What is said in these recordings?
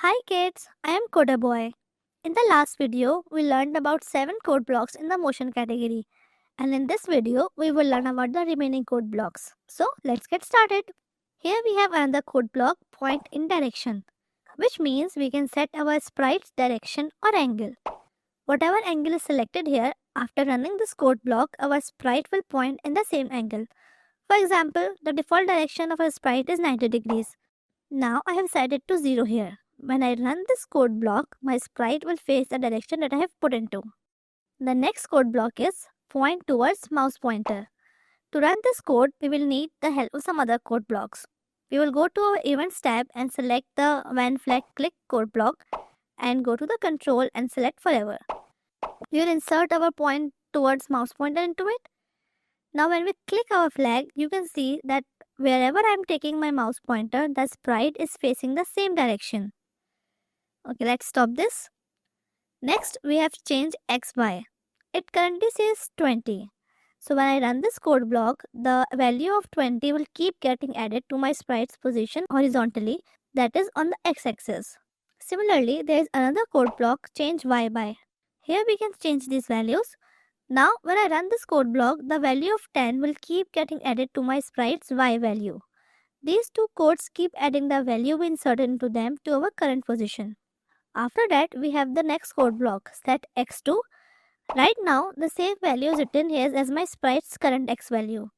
Hi kids, I am Coder Boy. In the last video, we learned about 7 code blocks in the motion category. And in this video, we will learn about the remaining code blocks. So let's get started. Here we have another code block, point in direction, which means we can set our sprite's direction or angle. Whatever angle is selected here, after running this code block, our sprite will point in the same angle. For example, the default direction of our sprite is 90 degrees. Now I have set it to 0 here. When I run this code block, my sprite will face the direction that I have put into. The next code block is point towards mouse pointer. To run this code, we will need the help of some other code blocks. We will go to our events tab and select the when flag click code block and go to the control and select forever. We will insert our point towards mouse pointer into it. Now when we click our flag, you can see that wherever I am taking my mouse pointer, the sprite is facing the same direction. Okay, let's stop this. Next, we have changed XY. It currently says 20. So when I run this code block, the value of 20 will keep getting added to my sprite's position horizontally, that is on the x-axis. Similarly, there is another code block, change Y by. Here we can change these values. Now, when I run this code block, the value of 10 will keep getting added to my sprite's Y value. These two codes keep adding the value we inserted into them to our current position. After that, we have the next code block, set x to. Right now, the same value is written here as my sprite's current x value.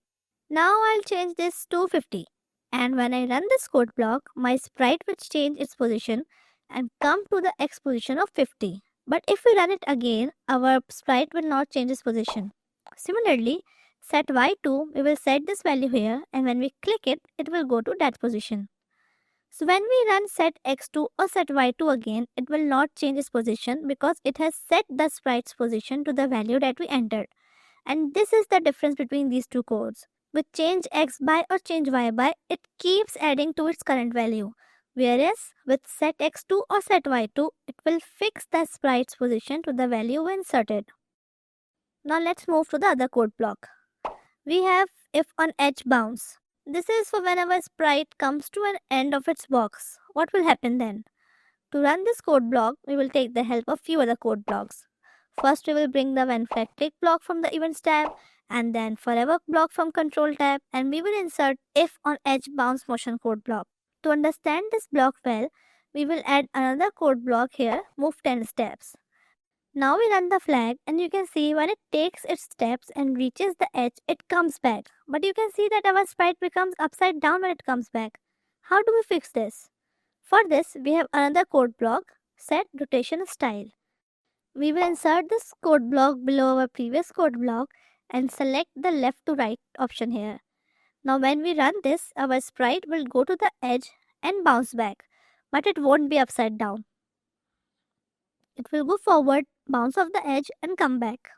Now I'll change this to 50. And when I run this code block, my sprite will change its position and come to the x position of 50. But if we run it again, our sprite will not change its position. Similarly, set y to, we will set this value here, and when we click it, it will go to that position. So when we run set x2 or set y2 again, it will not change its position because it has set the sprite's position to the value that we entered. And this is the difference between these two codes. With change x by or change y by, it keeps adding to its current value. Whereas with set x2 or set y2, it will fix the sprite's position to the value we inserted. Now let's move to the other code block. We have if on edge bounce. This is for when our sprite comes to an end of its box. What will happen then? To run this code block, we will take the help of few other code blocks. First, we will bring the when flag click block from the events tab, and then forever block from control tab, and we will insert if on edge bounce motion code block. To understand this block well, we will add another code block here, move 10 steps. Now we run the flag and you can see when it takes its steps and reaches the edge, it comes back. But you can see that our sprite becomes upside down when it comes back. How do we fix this? For this, we have another code block, set rotation style. We will insert this code block below our previous code block and select the left to right option here. Now when we run this, our sprite will go to the edge and bounce back, but it won't be upside down. It will go forward, bounce off the edge and come back.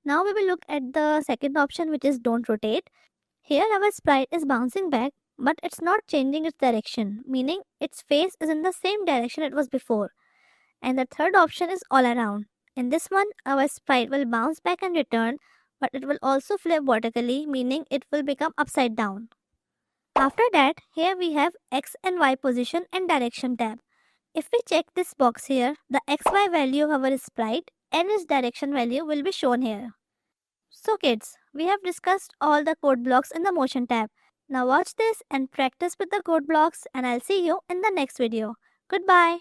Now we will look at the second option, which is don't rotate. Here our sprite is bouncing back, but it's not changing its direction, meaning its face is in the same direction it was before. And the third option is all around. In this one, our sprite will bounce back and return, but it will also flip vertically, meaning it will become upside down. After that, here we have X and Y position and direction tab. If we check this box here, the XY value of our sprite and its direction value will be shown here. So kids, we have discussed all the code blocks in the motion tab. Now watch this and practice with the code blocks, and I'll see you in the next video. Goodbye.